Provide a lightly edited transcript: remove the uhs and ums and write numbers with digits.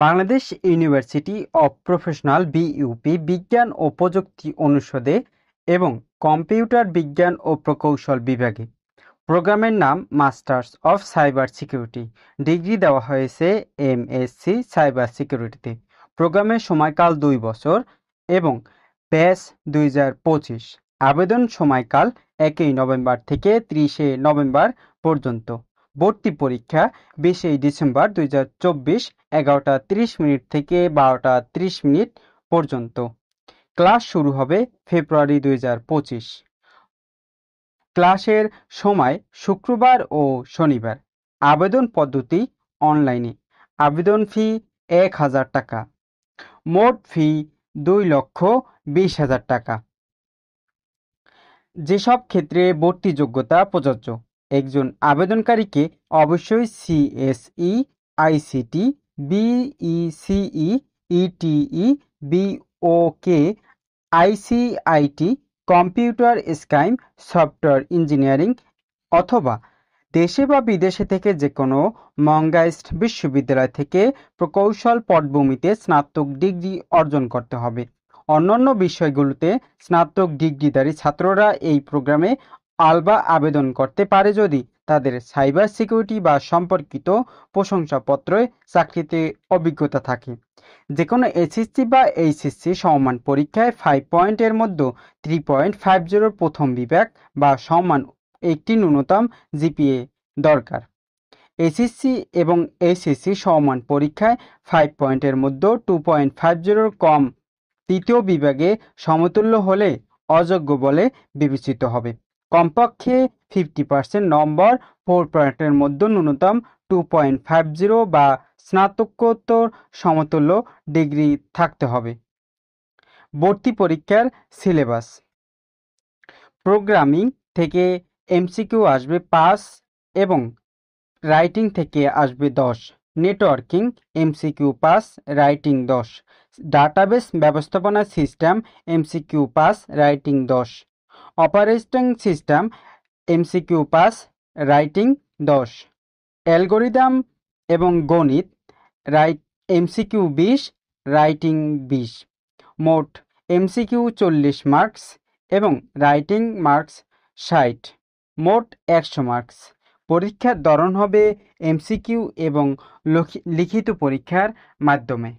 Bangladesh university of professional BUP বিজ্ঞান ও প্রযুক্তি অনুষদে এবং কম্পিউটার বিজ্ঞান ও প্রকৌশল বিভাগে। প্রোগ্রামের নাম masters of cyber security. Degree দেওয়া হয়েছে এমএসসি সাইবার সিকিউরিটিতে। প্রোগ্রামের সময়কাল 2 বছর এবং ব্যাচ 2025। আবেদন সময়কাল 1 নভেম্বর থেকে 30 নভেম্বর পর্যন্ত। ভর্তি পরীক্ষা 20 ডিসেম্বর 2024 11:30 থেকে 12:30 পর্যন্ত। ক্লাস শুরু হবে ফেব্রুয়ারি 2025। ক্লাসের সময় শুক্রবার ও শনিবার। আবেদন পদ্ধতি অনলাইনে। আবেদন ফি 1000 টাকা। মোট ফি 2,20,000 টাকা। যেসব ক্ষেত্রে ভর্তি যোগ্যতা প্রযোজ্য: একজন আবেদনকারীকে অবশ্যই CSE, ICT, BECE, ETE, BOK, ICIT, computer science, software engineering অথবা দেশে বা বিদেশে থেকে যে কোনো মঙ্গাইস্ট বিশ্ববিদ্যালয় থেকে প্রকৌশল পটভূমিতে স্নাতক ডিগ্রি অর্জন করতে হবে। অন্যান্য বিষয়গুলোতে স্নাতক ডিগ্রিধারী ছাত্ররা এই প্রোগ্রামে আবেদন করতে পারে যদি তাদের সাইবার সিকিউরিটি বা সম্পর্কিত প্রশংসাপত্রে চাকরিতে অভিজ্ঞতা থাকে। যে কোনো এসএসসি বা এইচএসসি সমমান পরীক্ষায় 5 পয়েন্টের মধ্যে 3.50 প্রথম বিভাগ বা সমান একটি ন্যূনতম জিপিএ দরকার। এসএসসি এবং এইচএসসি সমমান পরীক্ষায় 5 পয়েন্টের মধ্যে 2.50 কম তৃতীয় বিভাগে সমতুল্য হলে অযোগ্য বলে বিবেচিত হবে। কমপক্ষে 50% নম্বর 4 পয়েন্টের মধ্যে ন্যূনতম 2.50 বা স্নাতকোত্তর সমতুল্য ডিগ্রি থাকতে হবে। ভর্তি পরীক্ষার সিলেবাস: প্রোগ্রামিং থেকে এমসিকিউ আসবে 5 এবং রাইটিং থেকে আসবে 10। Networking MCQ 5, writing 10। ডাটাবেস ব্যবস্থাপনা system MCQ 5, writing 10। Operating system MCQ 5, writing 10। Algorithm এবং গণিত এমসিকিউ 20, রাইটিং 20। মোট এমসিকিউ 40 মার্কস এবং রাইটিং মার্কস 60, মোট 100 মার্কস। পরীক্ষার ধরন হবে এমসিকিউ এবং লিখিত পরীক্ষার মাধ্যমে।